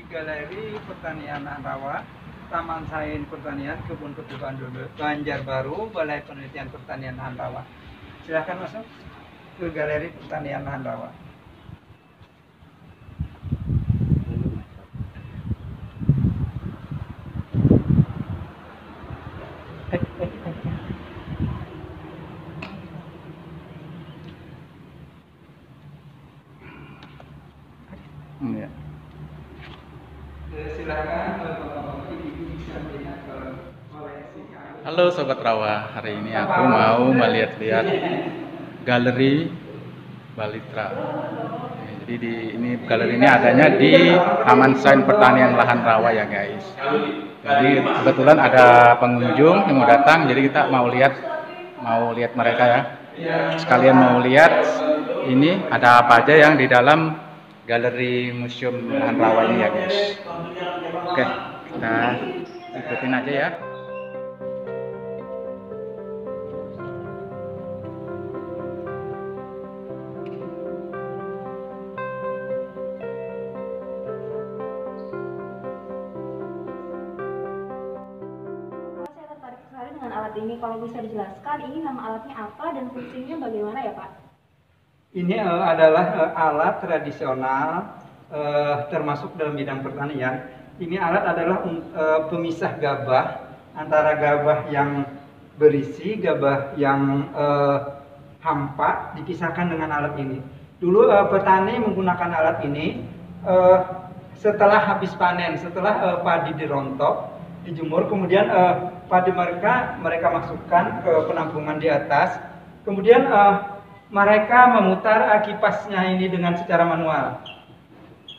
Galeri Pertanian Lahan Rawa, Taman Sains Pertanian, Kebun Kebutuhan Banjarbaru, Balai Penelitian Pertanian Lahan Rawa. Silahkan masuk ke Galeri Pertanian Lahan Rawa. Ya. Halo Sobat Rawa, hari ini aku mau melihat-lihat galeri Balitra. Jadi galeri ini adanya di Taman Sains Pertanian Lahan Rawa ya guys. Jadi kebetulan ada pengunjung yang mau datang, jadi kita mau lihat mereka ya. Sekalian mau lihat ini ada apa aja yang di dalam galeri Museum Lahan Rawa ini ya guys. Oke, kita ikutin aja ya. Saya tertarik sekali dengan alat ini. Kalau bisa dijelaskan, ini nama alatnya apa dan fungsinya bagaimana ya Pak? Ini adalah alat tradisional termasuk dalam bidang pertanian. Ini alat adalah pemisah gabah antara gabah yang berisi, gabah yang hampa, dipisahkan dengan alat ini. Dulu petani menggunakan alat ini setelah habis panen, setelah padi dirontok, dijemur, kemudian padi mereka masukkan ke penampungan di atas, kemudian mereka memutar kipasnya ini dengan secara manual.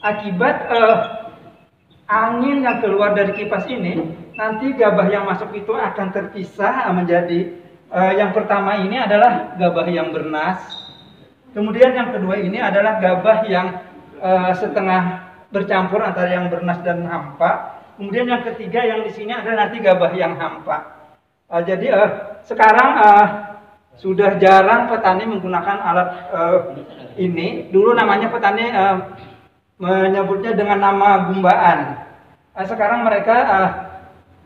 Akibat angin yang keluar dari kipas ini, nanti gabah yang masuk itu akan terpisah menjadi yang pertama ini adalah gabah yang bernas, kemudian yang kedua ini adalah gabah yang setengah bercampur antara yang bernas dan hampa, kemudian yang ketiga yang di sini adalah nanti gabah yang hampa. Jadi sekarang sudah jarang petani menggunakan alat ini. Dulu namanya petani menyebutnya dengan nama gumbaan. Sekarang mereka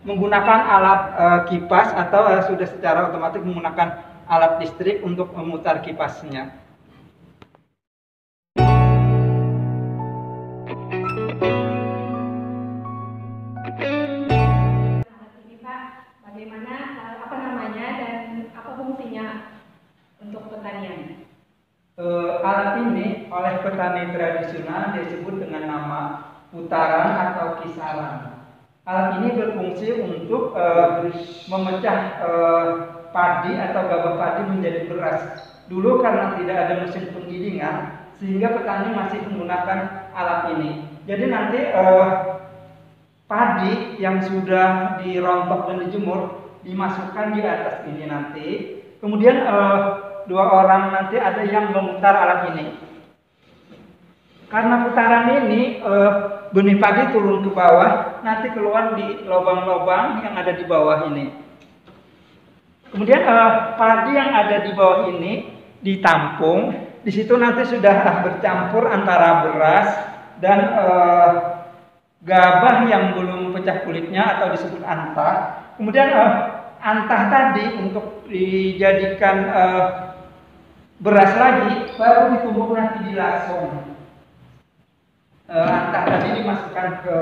menggunakan alat kipas atau sudah secara otomatis menggunakan alat listrik untuk memutar kipasnya. Ini Pak, bagaimana apa namanya dan apa fungsinya untuk pertanian? Alat ini oleh petani tradisional disebut dengan nama putaran atau kisaran. Alat ini berfungsi untuk memecah padi atau gabah padi menjadi beras. Dulu karena tidak ada mesin penggilingan, sehingga petani masih menggunakan alat ini. Jadi nanti padi yang sudah dirontok dan dijemur dimasukkan di atas ini nanti. Kemudian dua orang nanti ada yang memutar alat ini. Karena putaran ini benih padi turun ke bawah, nanti keluar di lubang-lubang yang ada di bawah ini. Kemudian padi yang ada di bawah ini ditampung. Di situ nanti sudah bercampur antara beras dan gabah yang belum pecah kulitnya atau disebut antah. Kemudian antah tadi untuk dijadikan beras lagi, baru ditumbuk nanti di lasung. Antah tadi dimasukkan ke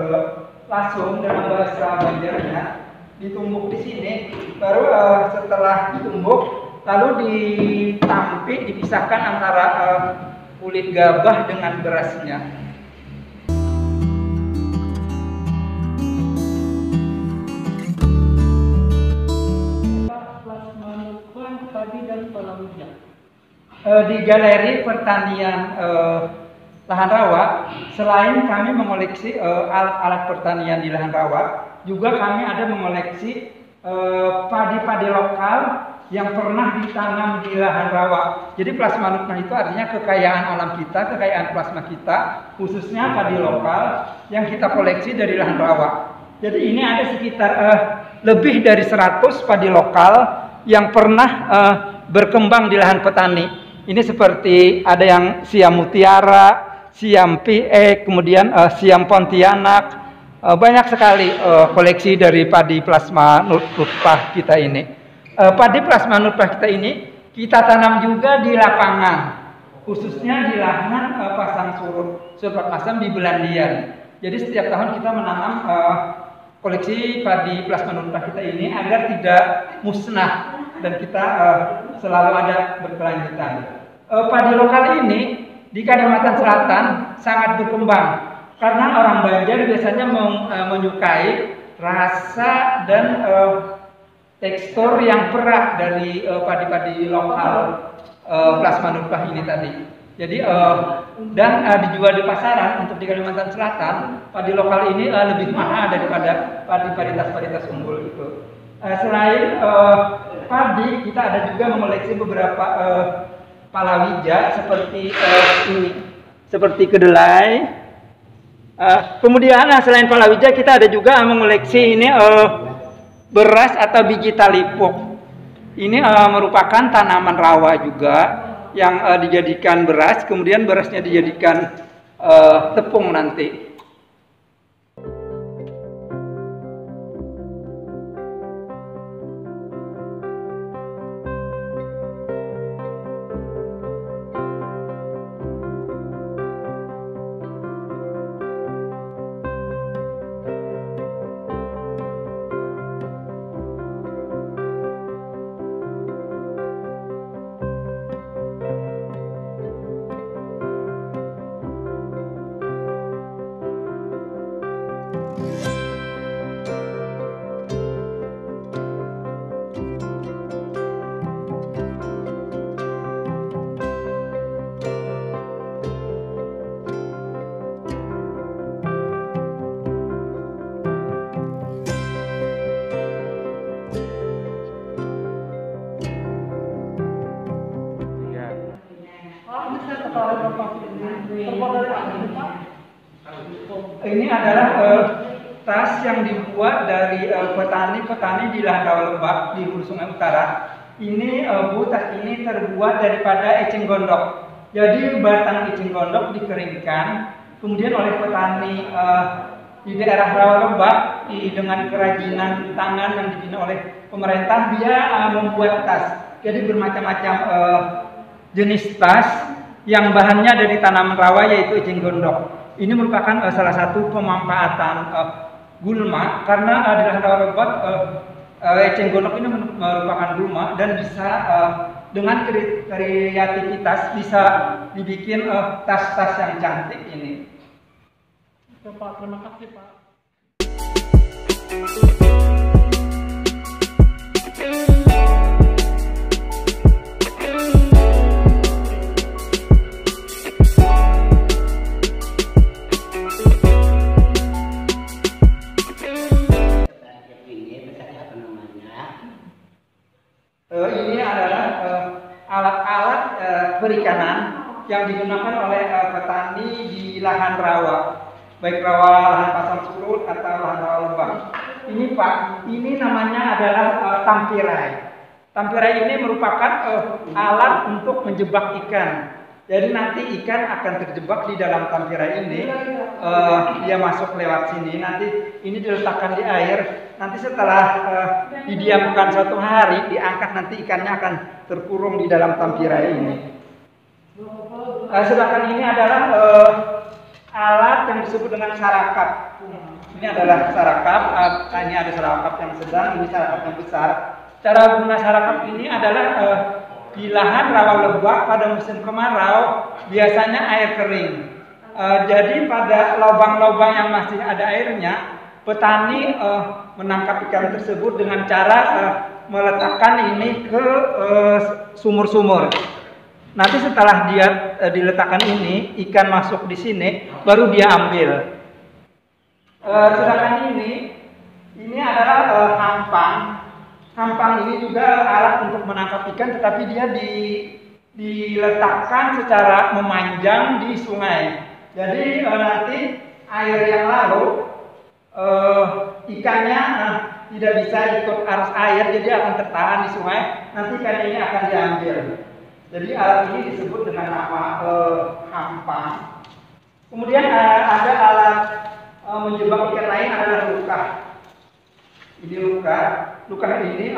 lasung dalam bahasa Banjarnya, ditumbuk di sini, baru setelah ditumbuk lalu ditampik, dipisahkan antara kulit gabah dengan berasnya. Plasma padi dan palawija. Di Galeri Pertanian Lahan Rawa, selain kami mengoleksi alat-alat pertanian di lahan rawa, juga kami ada mengoleksi padi-padi lokal yang pernah ditanam di lahan rawa. Jadi plasma nutmah itu artinya kekayaan alam kita, kekayaan plasma kita, khususnya padi lokal yang kita koleksi dari lahan rawa. Jadi ini ada sekitar lebih dari 100 padi lokal yang pernah berkembang di lahan petani. Ini seperti ada yang siam mutiara, siam piek, kemudian siam pontianak, banyak sekali koleksi dari padi plasma nutmah kita ini. Padi plasma nutmah kita ini kita tanam juga di lapangan, khususnya di lahan pasang surut asam di Belandian. Jadi setiap tahun kita menanam koleksi padi plasma nutmah kita ini agar tidak musnah dan kita selalu ada berkelanjutan. Padi lokal ini di Kalimantan Selatan sangat berkembang karena orang Banjar biasanya menyukai rasa dan tekstur yang perak dari padi-padi lokal plasma nutmah ini tadi. Jadi dan dijual di pasaran untuk di Kalimantan Selatan, padi lokal ini lebih mahal daripada padi varietas unggul itu. Selain padi, kita ada juga mengoleksi beberapa palawija seperti ini, seperti kedelai. Kemudian selain palawija kita ada juga mengoleksi ini beras atau biji talipuk. Ini merupakan tanaman rawa juga yang dijadikan beras, kemudian berasnya dijadikan tepung nanti. Ini adalah tas yang dibuat dari petani-petani di lahan rawa lembak di Hulu Sungai Utara. Ini tas ini terbuat daripada eceng gondok. Jadi batang eceng gondok dikeringkan, kemudian oleh petani di daerah rawa lembak dengan kerajinan tangan yang dibina oleh pemerintah, dia membuat tas. Jadi bermacam-macam jenis tas yang bahannya dari tanaman rawa yaitu eceng gondok. Ini merupakan salah satu pemanfaatan gulma karena di lahan rawa lembak eceng gondok ini merupakan gulma dan bisa dengan kreativitas bisa dibikin tas-tas yang cantik ini. Pak, terima kasih Pak. Ini adalah alat-alat perikanan yang digunakan oleh petani di lahan rawa, baik rawa lahan pasang surut atau lahan rawa lembang. Ini Pak, ini namanya adalah tampirai. Tampirai ini merupakan alat untuk menjebak ikan. Jadi nanti ikan akan terjebak di dalam tampirai ini, dia masuk lewat sini. Nanti ini diletakkan di air. Nanti setelah didiamkan 1 hari, diangkat, nanti ikannya akan terkurung di dalam tampirai ini. Sedangkan ini adalah alat yang disebut dengan sarakap. Ini adalah sarakap. Ini ada sarakap yang sedang, ini sarakap yang besar. Cara guna sarakap ini adalah di lahan rawa lembak pada musim kemarau biasanya air kering. Jadi pada lubang-lubang yang masih ada airnya, petani menangkap ikan tersebut dengan cara meletakkan ini ke sumur-sumur. Nanti setelah dia diletakkan ini, ikan masuk di sini, baru dia ambil. Sedangkan ini adalah hampang. Hampang ini juga alat untuk menangkap ikan, tetapi dia diletakkan secara memanjang di sungai. Jadi nanti air yang lalu ikannya tidak bisa ikut arus air, jadi akan tertahan di sungai. Nanti ikan ini akan diambil. Jadi alat ini disebut dengan nama hampang. Kemudian ada alat menjebak ikan lain adalah luka. Ini luka. Luka ini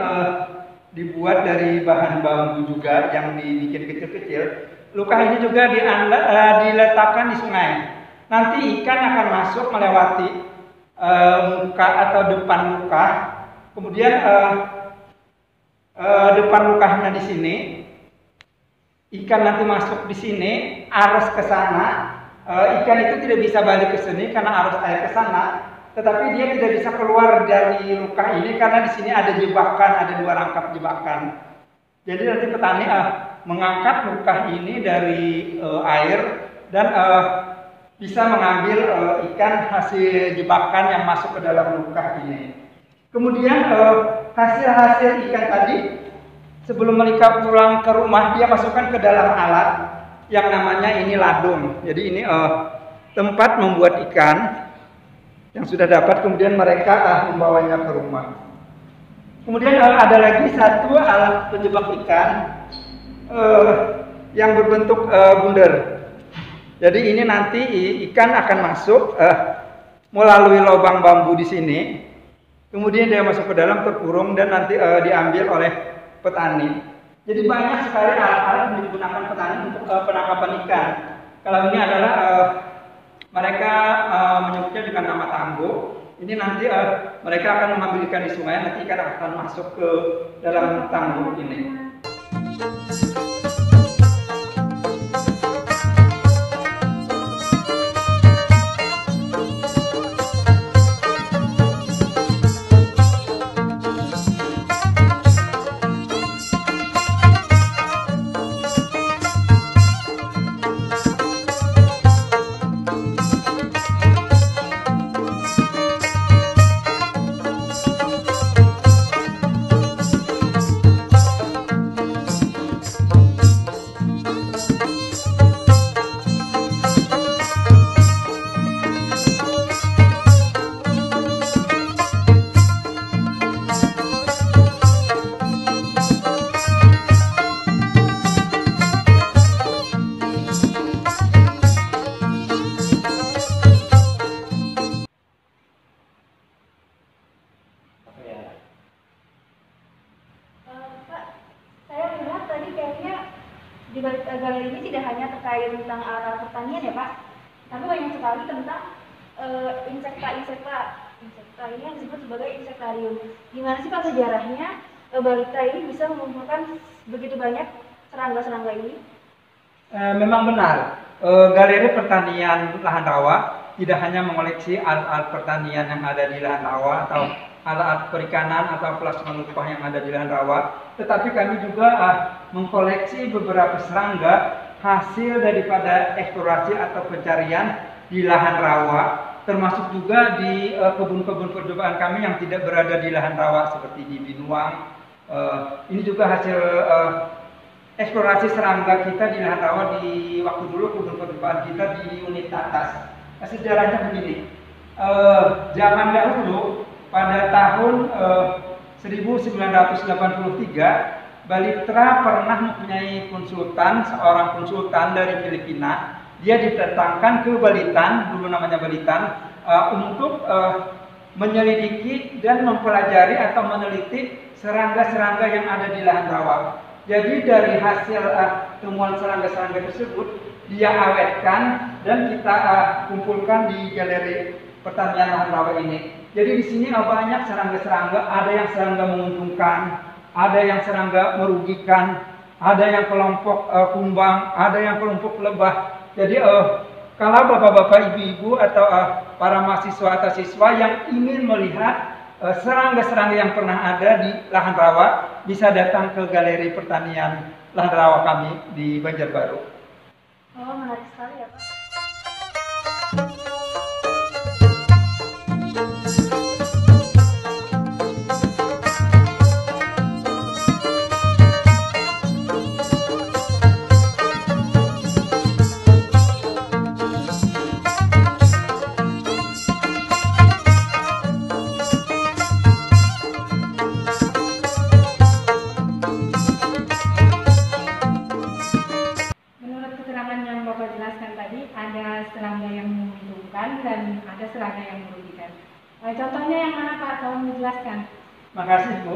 dibuat dari bahan bambu juga yang dibikin kecil-kecil. Luka ini juga diletakkan di sungai. Nanti ikan akan masuk melewati muka atau depan luka. Kemudian depan lukanya di sini. Ikan nanti masuk di sini, arus ke sana. Ikan itu tidak bisa balik ke sini karena arus air ke sana. Tetapi dia tidak bisa keluar dari luka ini karena di sini ada jebakan, ada 2 rangkap jebakan. Jadi nanti petani mengangkat luka ini dari air dan bisa mengambil ikan hasil jebakan yang masuk ke dalam luka ini. Kemudian hasil-hasil ikan tadi sebelum mereka pulang ke rumah, dia masukkan ke dalam alat yang namanya ini ladung. Jadi ini tempat membuat ikan yang sudah dapat, kemudian mereka membawanya ke rumah. Kemudian ada lagi satu alat penjebak ikan yang berbentuk bunder. Jadi ini nanti ikan akan masuk melalui lubang bambu di sini, kemudian dia masuk ke dalam, terkurung, dan nanti diambil oleh petani. Jadi banyak sekali alat-alat yang digunakan petani untuk penangkapan ikan. Kalau ini adalah mereka menyebutnya dengan nama tanggo. Ini nanti mereka akan mengambil ikan di sungai, nanti ikan akan masuk ke dalam tanggo ini. Di balik galeri ini tidak hanya terkait tentang alat pertanian ya Pak, tapi banyak sekali tentang insekta ini yang disebut sebagai insektarium. Gimana sih Pak sejarahnya balita ini bisa mengumpulkan begitu banyak serangga-serangga ini? Memang benar, galeri pertanian lahan rawa tidak hanya mengoleksi alat-alat pertanian yang ada di lahan rawa atau alat-alat perikanan atau plasma upah yang ada di lahan rawa, tetapi kami juga mengkoleksi beberapa serangga hasil daripada eksplorasi atau pencarian di lahan rawa, termasuk juga di kebun-kebun percobaan kami yang tidak berada di lahan rawa seperti di Binuang. Ini juga hasil eksplorasi serangga kita di lahan rawa di waktu dulu kebun percobaan kita di unit atas. Sejarahnya begini, zaman dahulu pada tahun 1983, Balitra pernah mempunyai seorang konsultan dari Filipina. Dia didatangkan ke Balitan, dulu namanya Balitan, untuk menyelidiki dan mempelajari atau meneliti serangga-serangga yang ada di lahan rawa. Jadi dari hasil temuan serangga-serangga tersebut, dia awetkan dan kita kumpulkan di galeri pertanian lahan rawa ini. Jadi di sini banyak serangga-serangga, ada yang serangga menguntungkan, ada yang serangga merugikan, ada yang kelompok kumbang, ada yang kelompok lebah. Jadi kalau bapak-bapak, ibu-ibu atau para mahasiswa atau siswa yang ingin melihat serangga-serangga yang pernah ada di lahan rawa bisa datang ke galeri pertanian lahan rawa kami di Banjarbaru. Oh, menarik sekali ya Pak. Menurut keterangan yang Bapak jelaskan tadi, ada serangga yang menguntungkan dan ada serangga yang merugikan. Contohnya yang mana Pak? Tolong dijelaskan. Makasih Bu.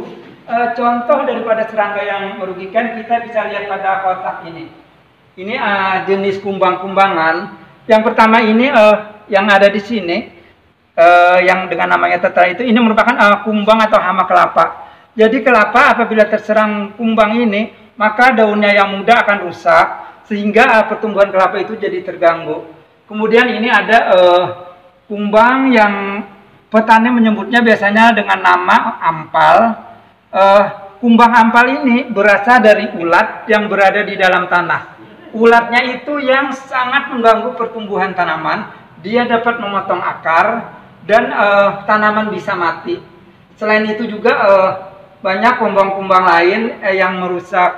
Contoh daripada serangga yang merugikan kita bisa lihat pada kotak ini. Ini jenis kumbang-kumbangan. Yang pertama ini yang ada di sini, yang dengan namanya tetra itu, ini merupakan kumbang atau hama kelapa. Jadi kelapa apabila terserang kumbang ini, maka daunnya yang muda akan rusak, sehingga pertumbuhan kelapa itu jadi terganggu. Kemudian ini ada kumbang yang petani menyebutnya biasanya dengan nama ampal. Kumbang ampal ini berasal dari ulat yang berada di dalam tanah. Ulatnya itu yang sangat mengganggu pertumbuhan tanaman. Dia dapat memotong akar dan tanaman bisa mati. Selain itu juga banyak kumbang-kumbang lain yang merusak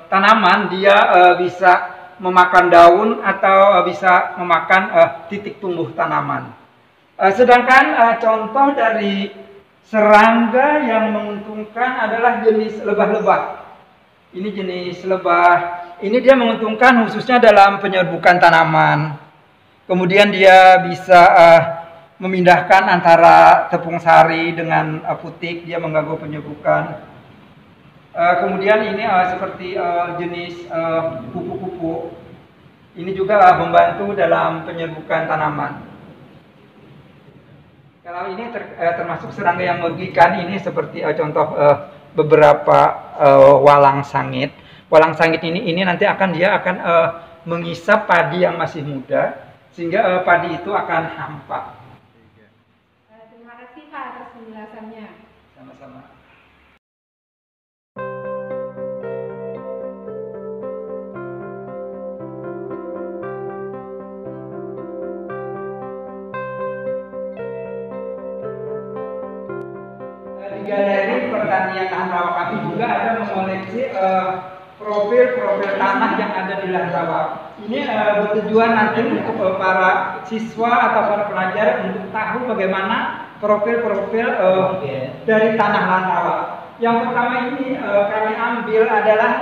tanaman. Dia bisa memakan daun atau bisa memakan titik tumbuh tanaman. Sedangkan contoh dari serangga yang menguntungkan adalah jenis lebah-lebah. Ini jenis lebah. Ini dia menguntungkan khususnya dalam penyerbukan tanaman. Kemudian dia bisa memindahkan antara tepung sari dengan putik. Dia mengganggu penyerbukan. Kemudian ini seperti jenis kupu-kupu. Ini juga membantu dalam penyerbukan tanaman. Kalau ini termasuk serangga yang merugikan, ini seperti contoh beberapa walang sangit. Walang sangit ini nanti dia akan menghisap padi yang masih muda, sehingga padi itu akan hampa. Terima kasih Pak atas penjelasannya. Sama-sama. Di galeri pertanian lahan rawa kami juga ada mengoleksi profil-profil tanah yang ada di lahan rawa. Ini bertujuan nanti untuk para siswa atau para pelajar untuk tahu bagaimana profil-profil dari tanah lahan rawa. Yang pertama ini kami ambil adalah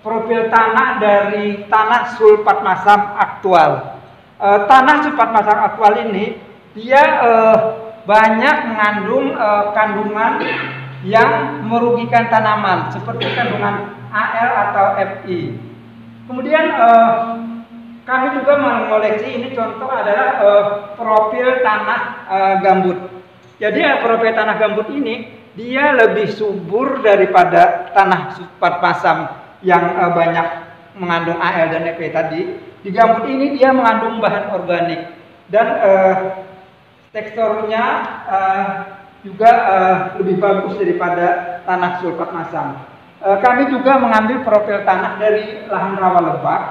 profil tanah dari tanah sulfat masam aktual. Tanah sulfat masam aktual ini dia banyak mengandung kandungan yang merugikan tanaman seperti kandungan Al atau Fi. Kemudian kami juga mengoleksi, ini contoh adalah profil tanah gambut. Jadi profil tanah gambut ini dia lebih subur daripada tanah sulfat masam yang banyak mengandung Al dan Fe tadi. Di gambut ini dia mengandung bahan organik dan teksturnya juga lebih bagus daripada tanah sulfat masam. Kami juga mengambil profil tanah dari lahan rawa lebak.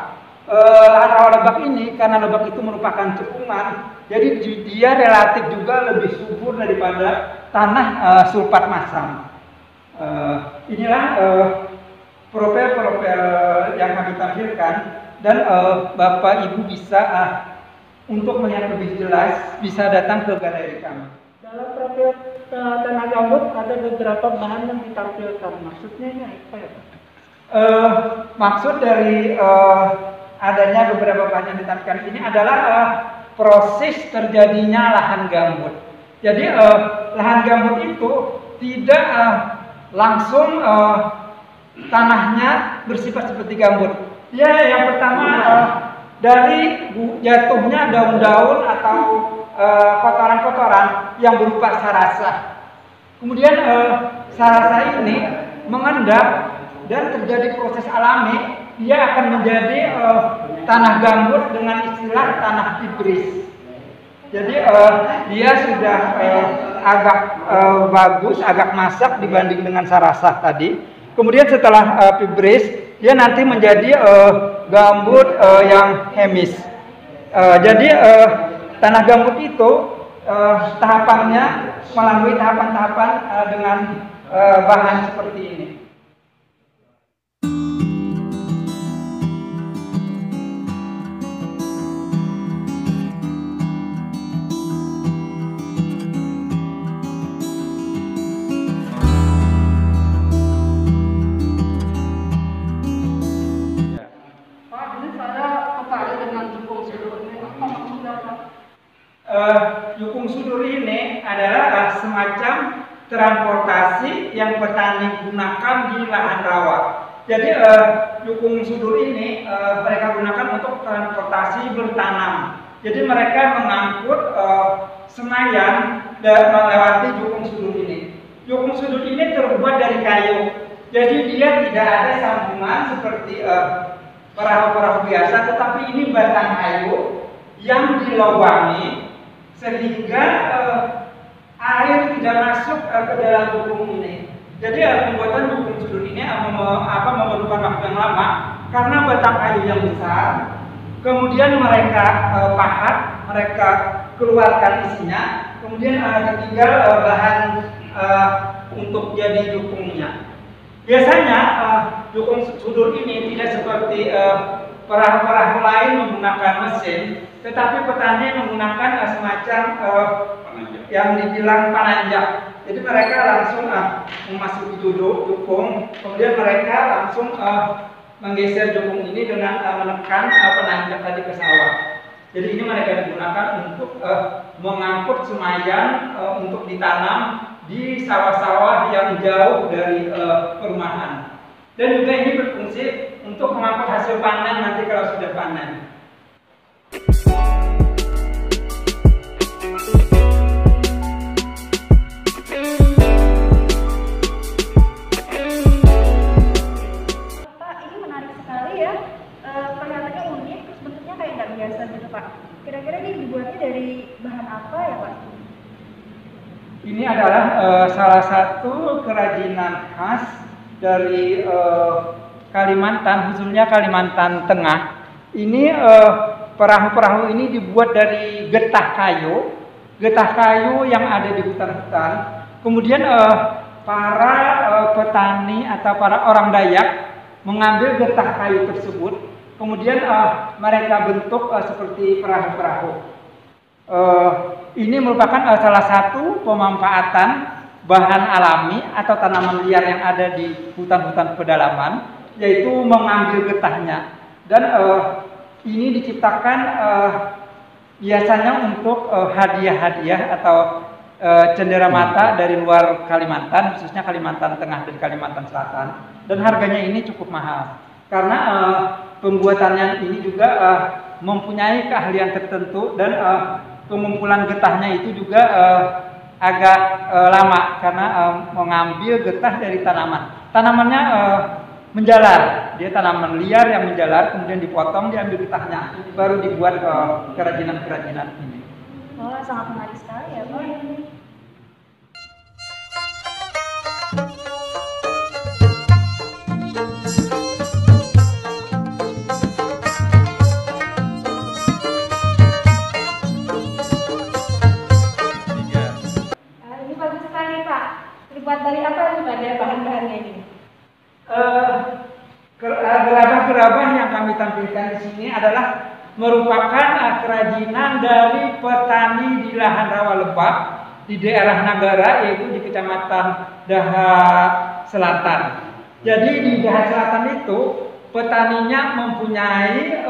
Lahan rawa lebak ini karena lebak itu merupakan cekungan, jadi dia relatif juga lebih subur daripada tanah sulfat masam. Inilah profil-profil yang kami tampilkan, dan Bapak Ibu bisa untuk melihat lebih jelas bisa datang ke galeri kami. Dalam profil tanah gambut ada beberapa bahan yang ditampilkan. Maksudnya ini apa ya Pak? Maksud dari adanya beberapa bahan yang ditampilkan ini adalah proses terjadinya lahan gambut. Jadi lahan gambut itu tidak langsung tanahnya bersifat seperti gambut. Ya, yang pertama dari jatuhnya daun-daun atau kotoran-kotoran yang berupa sarasa. Kemudian sarasa ini mengendap dan terjadi proses alami, dia akan menjadi tanah gambut dengan istilah tanah ibris. Jadi dia sudah agak bagus, agak masak dibanding dengan sarasah tadi. Kemudian setelah fibris, dia nanti menjadi gambut yang hemis. Jadi tanah gambut itu tahapannya melalui tahapan-tahapan dengan bahan seperti ini. Jukung sudur ini adalah semacam transportasi yang petani gunakan di lahan rawa. Jadi jukung sudur ini mereka gunakan untuk transportasi bertanam. Jadi mereka mengangkut senayan dan melewati jukung sudur ini. Jukung sudur ini terbuat dari kayu. Jadi dia tidak ada sambungan seperti perahu-perahu biasa, tetapi ini batang kayu yang dilubangi sehingga air tidak masuk ke dalam jukung ini. Jadi pembuatan jukung sudur ini memerlukan waktu yang lama karena batang kayu yang besar. Kemudian mereka pahat, mereka keluarkan isinya, kemudian tinggal bahan untuk jadi jukungnya. Biasanya jukung sudur ini tidak seperti perahu-perahu lain menggunakan mesin, tetapi petani menggunakan semacam yang dibilang pananjak. Jadi mereka langsung memasuki jukung, kemudian mereka langsung menggeser jukung ini dengan menekan penanjak tadi ke sawah. Jadi ini mereka digunakan untuk mengangkut semayan untuk ditanam di sawah-sawah yang jauh dari perumahan. Dan juga ini berfungsi untuk mengangkut hasil panen nanti kalau sudah panen. Pak, ini menarik sekali ya. Kelihatannya unik, terus bentuknya kayak nggak biasa gitu Pak. Kira-kira ini dibuatnya dari bahan apa ya Pak? Ini adalah salah satu kerajinan khas dari Kalimantan, khususnya Kalimantan Tengah. Ini perahu-perahu ini dibuat dari getah kayu yang ada di hutan-hutan. Kemudian para petani atau para orang Dayak mengambil getah kayu tersebut, kemudian mereka bentuk seperti perahu-perahu. Ini merupakan salah satu pemanfaatan bahan alami atau tanaman liar yang ada di hutan-hutan pedalaman, yaitu mengambil getahnya. Dan ini diciptakan biasanya untuk hadiah-hadiah atau cenderamata dari luar Kalimantan, khususnya Kalimantan Tengah dan Kalimantan Selatan. Dan harganya ini cukup mahal karena pembuatannya ini juga mempunyai keahlian tertentu, dan pengumpulan getahnya itu juga agak lama karena mengambil getah dari tanaman. Tanamannya menjalar, dia tanaman liar yang menjalar, kemudian dipotong, diambil getahnya, baru dibuat kerajinan-kerajinan ini. Oh, sangat menarik sekali ya Pak. Ini bagus sekali Pak. Dibuat dari apa nih Pak, dari bahan-bahannya ini? Gerabah-gerabah yang kami tampilkan di sini adalah merupakan kerajinan dari petani di lahan rawa lebak di daerah Nagara, yaitu di Kecamatan Daha Selatan. Jadi di Daha Selatan itu petaninya mempunyai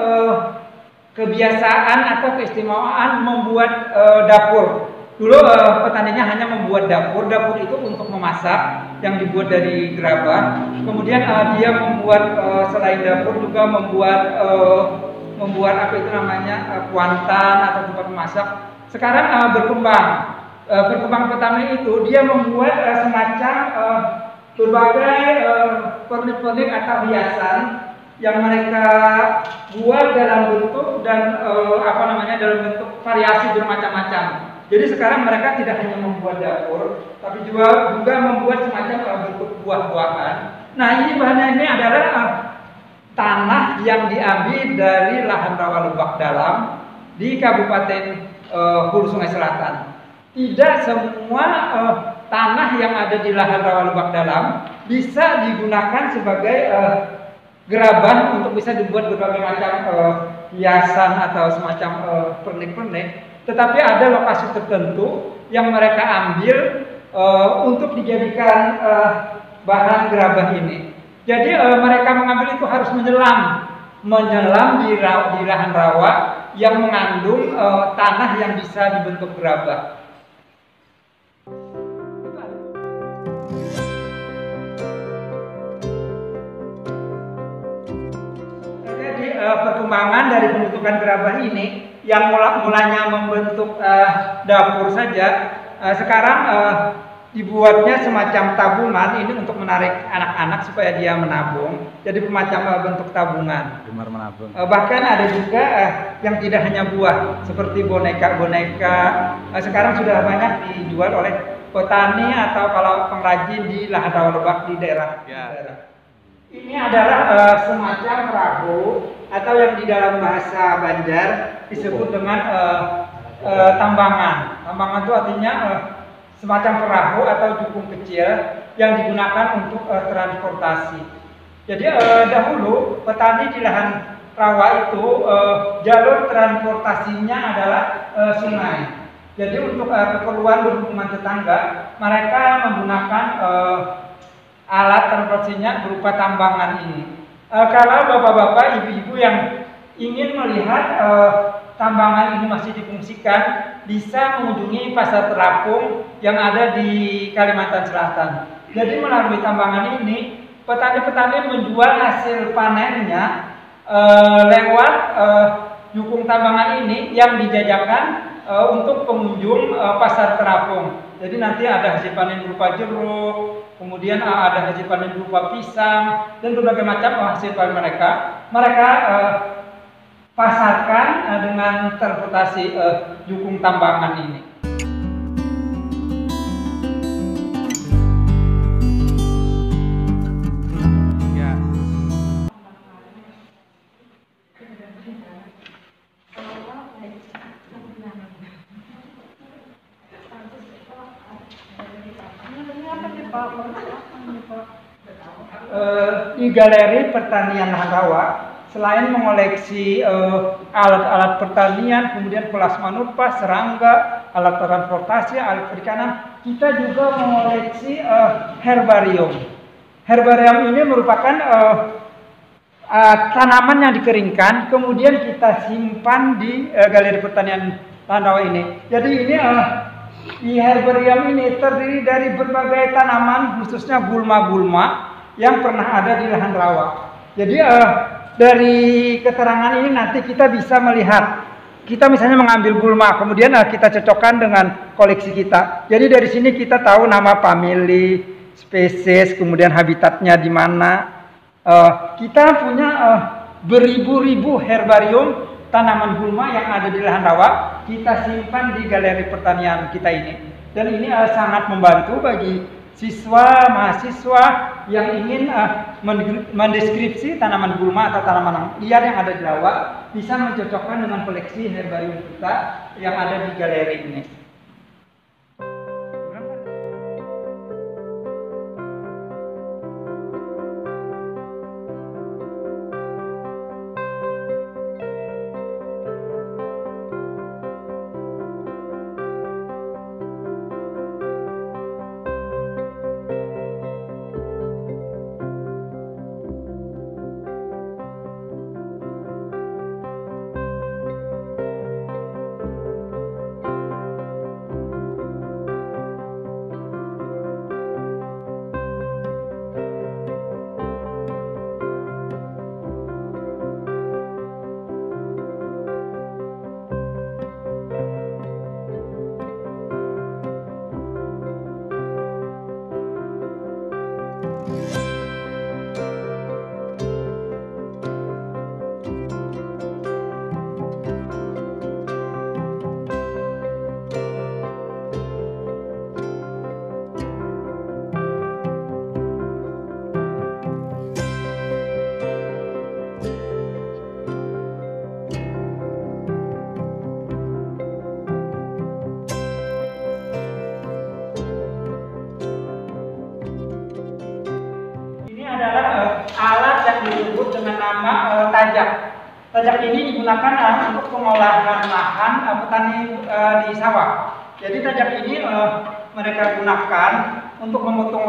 kebiasaan atau keistimewaan membuat dapur. Dulu petaninya hanya membuat dapur itu untuk memasak yang dibuat dari gerabah. Kemudian dia membuat selain dapur juga membuat apa itu namanya kuantan atau tempat memasak. Sekarang berkembang petani itu dia membuat semacam berbagai pernik-pernik atau hiasan yang mereka buat dalam bentuk dan dalam bentuk variasi bermacam-macam. Jadi sekarang mereka tidak hanya membuat dapur, tapi juga membuat semacam bentuk buah-buahan. Nah, ini bahannya ini adalah tanah yang diambil dari lahan rawa Lebak Dalam di Kabupaten Hulu Sungai Selatan. Tidak semua tanah yang ada di lahan rawa Lebak Dalam bisa digunakan sebagai gerabah untuk bisa dibuat berbagai macam hiasan atau semacam pernik-pernik. Tetapi ada lokasi tertentu yang mereka ambil untuk dijadikan bahan gerabah ini. Jadi mereka mengambil itu harus menyelam di lahan rawa yang mengandung tanah yang bisa dibentuk gerabah. Jadi perkembangan dari pembentukan gerabah ini yang mulanya membentuk dapur saja, sekarang dibuatnya semacam tabungan ini untuk menarik anak-anak supaya dia menabung. Jadi semacam bentuk tabungan. Gemar menabung. Bahkan ada juga yang tidak hanya buah, seperti boneka-boneka. Sekarang sudah banyak dijual oleh petani atau kalau pengrajin di lahan rawa Lebak di daerah. Ini adalah semacam perahu atau yang di dalam bahasa Banjar disebut dengan tambangan. Tambangan itu artinya semacam perahu atau jukung kecil yang digunakan untuk transportasi. Jadi dahulu petani di lahan rawa itu jalur transportasinya adalah sungai. Jadi untuk keperluan berhubungan tetangga, mereka menggunakan alat transportasinya berupa tambangan ini. Kalau bapak-bapak, ibu-ibu yang ingin melihat tambangan ini masih difungsikan, bisa mengunjungi pasar terapung yang ada di Kalimantan Selatan. Jadi melalui tambangan ini, petani-petani menjual hasil panennya lewat jukung tambangan ini yang dijajakan untuk pengunjung pasar terapung. Jadi nanti ada hasil panen berupa jeruk, kemudian ada hasil panen berupa pisang dan berbagai macam hasil panen mereka. Mereka pasarkan dengan transportasi jukung tambangan ini. Di Galeri Pertanian Lahan Rawa, selain mengoleksi alat-alat pertanian, kemudian plasma nutfah, serangga, alat transportasi, alat perikanan, kita juga mengoleksi herbarium. Herbarium ini merupakan tanaman yang dikeringkan, kemudian kita simpan di Galeri Pertanian Lahan Rawa ini. Jadi ini di herbarium ini terdiri dari berbagai tanaman, khususnya gulma-gulma yang pernah ada di lahan rawa. Jadi dari keterangan ini nanti kita bisa melihat, kita misalnya mengambil gulma, kemudian kita cocokkan dengan koleksi kita. Jadi dari sini kita tahu nama famili, spesies, kemudian habitatnya di mana. Kita punya beribu-ribu herbarium tanaman gulma yang ada di lahan rawa, kita simpan di Galeri Pertanian kita ini. Dan ini sangat membantu bagi siswa, mahasiswa yang ingin mendeskripsi tanaman gulma atau tanaman liar yang ada di rawa, bisa mencocokkan dengan koleksi herbarium kita yang ada di galeri ini. bernama tajak. Tajak ini digunakan untuk pengolahan lahan petani di sawah. Jadi tajak ini mereka gunakan untuk memotong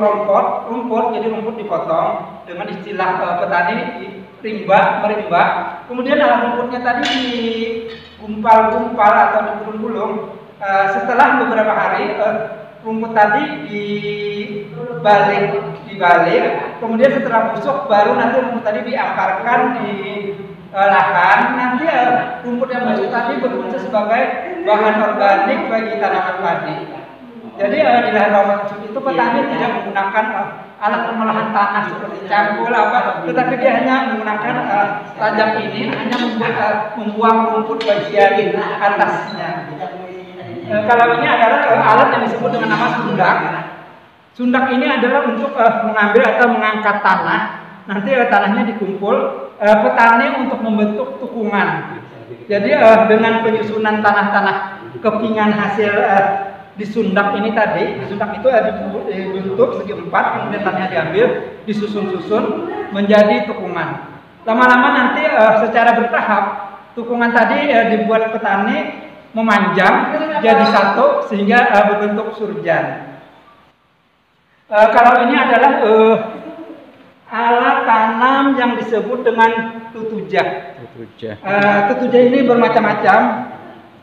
rumput, jadi rumput dipotong dengan istilah petani merimba. Kemudian rumputnya tadi digumpal-gumpal atau digulung-gulung. Setelah beberapa hari rumput tadi dibalik, kemudian setelah busuk baru nanti rumput tadi diamparkan di lahan. Nanti rumput yang busuk tadi berfungsi sebagai bahan organik bagi tanaman padi. Jadi di lahan rawa busuk itu petani tidak menggunakan alat pengolahan tanah seperti cangkul tetapi dia hanya menggunakan tajam ini hanya membuang rumput bagian atasnya. Kalau ini adalah alat yang disebut dengan nama sundak. Sundak ini adalah untuk mengambil atau mengangkat tanah. Nanti tanahnya dikumpul, petani untuk membentuk tukungan. Jadi dengan penyusunan tanah-tanah kepingan hasil disundak ini tadi, disundak itu dibentuk segi empat, kemudian tanahnya diambil, disusun-susun menjadi tukungan. Lama-lama nanti secara bertahap tukungan tadi dibuat petani memanjang jadi satu sehingga berbentuk surjan. Kalau ini adalah alat tanam yang disebut dengan tutujah. Tutujah ini bermacam-macam.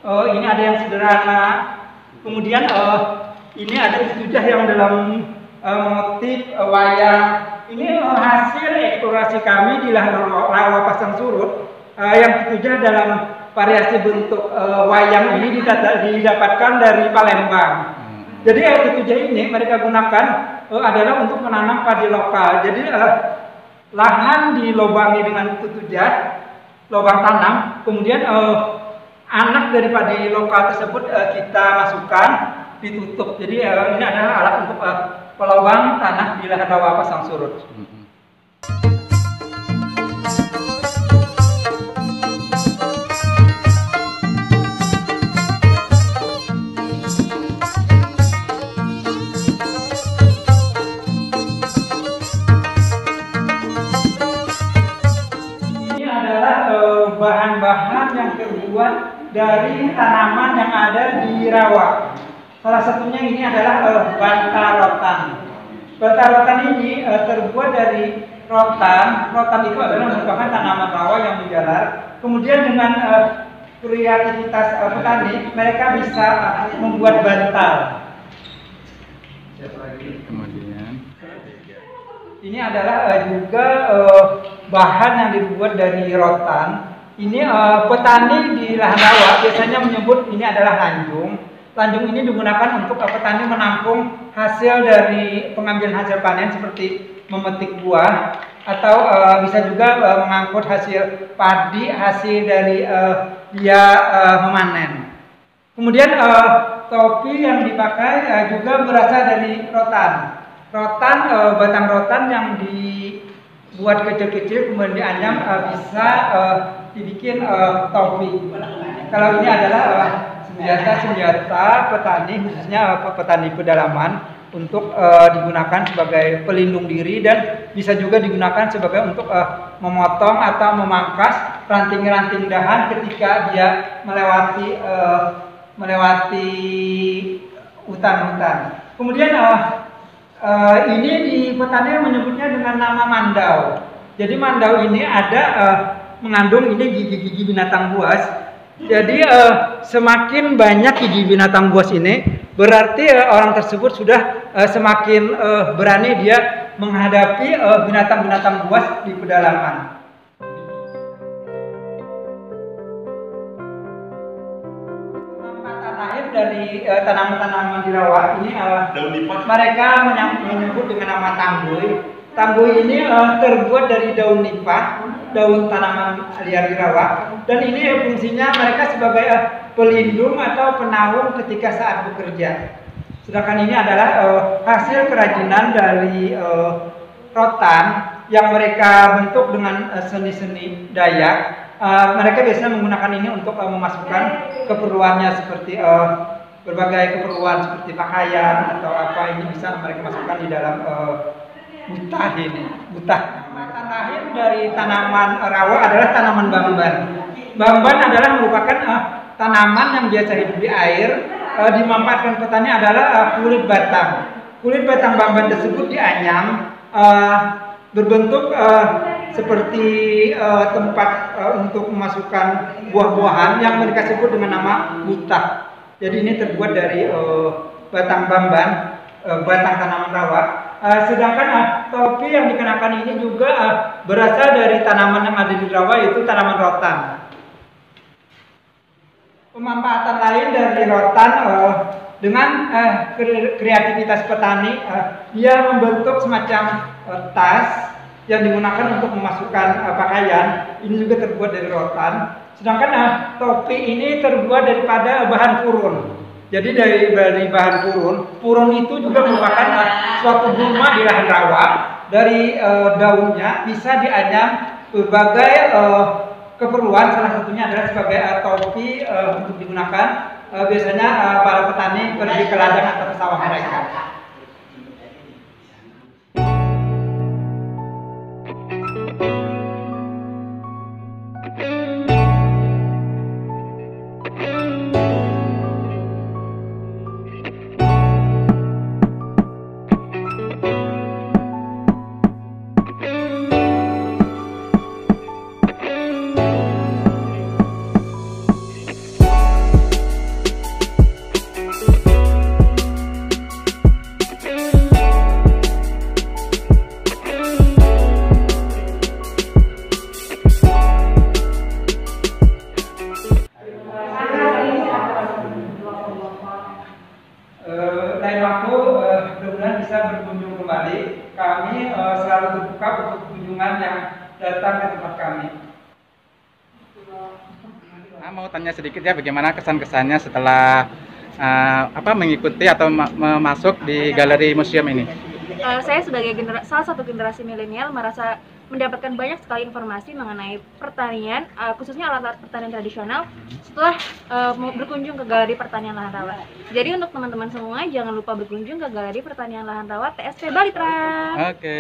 Ini ada yang sederhana. Kemudian ini ada tutujah yang dalam motif wayang. Ini hasil eksplorasi kami di lahan rawa Pasang Surut. Yang tutujah dalam variasi bentuk wayang ini didapatkan dari Palembang. Jadi tutujah ini mereka gunakan adalah untuk menanam padi lokal. Jadi lahan dilobangi dengan tutujah, lubang tanam, kemudian anak dari padi lokal tersebut kita masukkan, ditutup. Jadi ini adalah alat untuk pelubang tanah di lahan rawa Pasang Surut. Bahan-bahan yang terbuat dari tanaman yang ada di rawa. Salah satunya ini adalah banta rotan. Banta rotan ini terbuat dari rotan. Rotan itu adalah merupakan tanaman rawa yang menjalar. Kemudian dengan kreativitas petani, mereka bisa membuat bantal. Kemudian ini adalah juga bahan yang dibuat dari rotan. Ini petani di lahan rawa biasanya menyebut ini adalah lanjung. Lanjung ini digunakan untuk petani menampung hasil dari pengambilan hasil panen seperti memetik buah atau bisa juga mengangkut hasil padi, hasil dari dia memanen. Kemudian topi yang dipakai juga berasal dari rotan. Batang rotan yang dibuat kecil-kecil kemudian dianyam bisa dibikin topi. Kalau ini adalah senjata petani, khususnya petani pedalaman untuk digunakan sebagai pelindung diri dan bisa juga digunakan sebagai untuk memotong atau memangkas ranting-ranting dahan ketika dia melewati hutan-hutan. Kemudian ini di petani menyebutnya dengan nama mandau. Jadi mandau ini ada mengandung ini gigi-gigi binatang buas. Jadi semakin banyak gigi binatang buas ini berarti orang tersebut sudah semakin berani dia menghadapi binatang-binatang buas di pedalaman. Pemanfaatan air dari tanaman-tanaman di rawa ini mereka menyebut dengan nama tambuy. Tambuy ini terbuat dari daun nipah, daun tanaman liar di rawa, dan ini fungsinya mereka sebagai pelindung atau penaung ketika saat bekerja. Sedangkan ini adalah hasil kerajinan dari rotan yang mereka bentuk dengan seni-seni Dayak. Mereka biasanya menggunakan ini untuk memasukkan keperluannya seperti berbagai keperluan seperti pakaian atau apa, ini bisa mereka masukkan di dalam Butah ini, butah. Perawatan lahir dari tanaman rawa adalah tanaman bamban. Bamban adalah merupakan tanaman yang biasa hidup di air. Dimanfaatkan petani adalah kulit batang. Kulit batang bamban tersebut dianyam, berbentuk seperti tempat untuk memasukkan buah-buahan yang mereka sebut dengan nama butah. Jadi ini terbuat dari batang bamban, batang tanaman rawa. Sedangkan topi yang dikenakan ini juga berasal dari tanaman yang ada di rawa, yaitu tanaman rotan. Pemanfaatan lain dari rotan dengan kreativitas petani, dia membentuk semacam tas yang digunakan untuk memasukkan pakaian. Ini juga terbuat dari rotan. Sedangkan topi ini terbuat daripada bahan purun. Jadi dari bahan purun itu juga merupakan suatu gulma di lahan rawa. Dari daunnya bisa dianyam berbagai keperluan, salah satunya adalah sebagai topi untuk digunakan. Biasanya para petani pergi ke ladang atau ke sawah mereka. Lain waktu mudah-mudahan bisa berkunjung kembali. Kami selalu terbuka untuk kunjungan yang datang ke tempat kami. Mau tanya sedikit ya, bagaimana kesan-kesannya setelah mengikuti atau masuk di galeri museum ini? Saya sebagai salah satu generasi milenial merasa mendapatkan banyak sekali informasi mengenai pertanian, khususnya alat-alat pertanian tradisional setelah berkunjung ke Galeri Pertanian Lahan Rawa. Jadi untuk teman-teman semua jangan lupa berkunjung ke Galeri Pertanian Lahan Rawa TSP Balitra. Oke.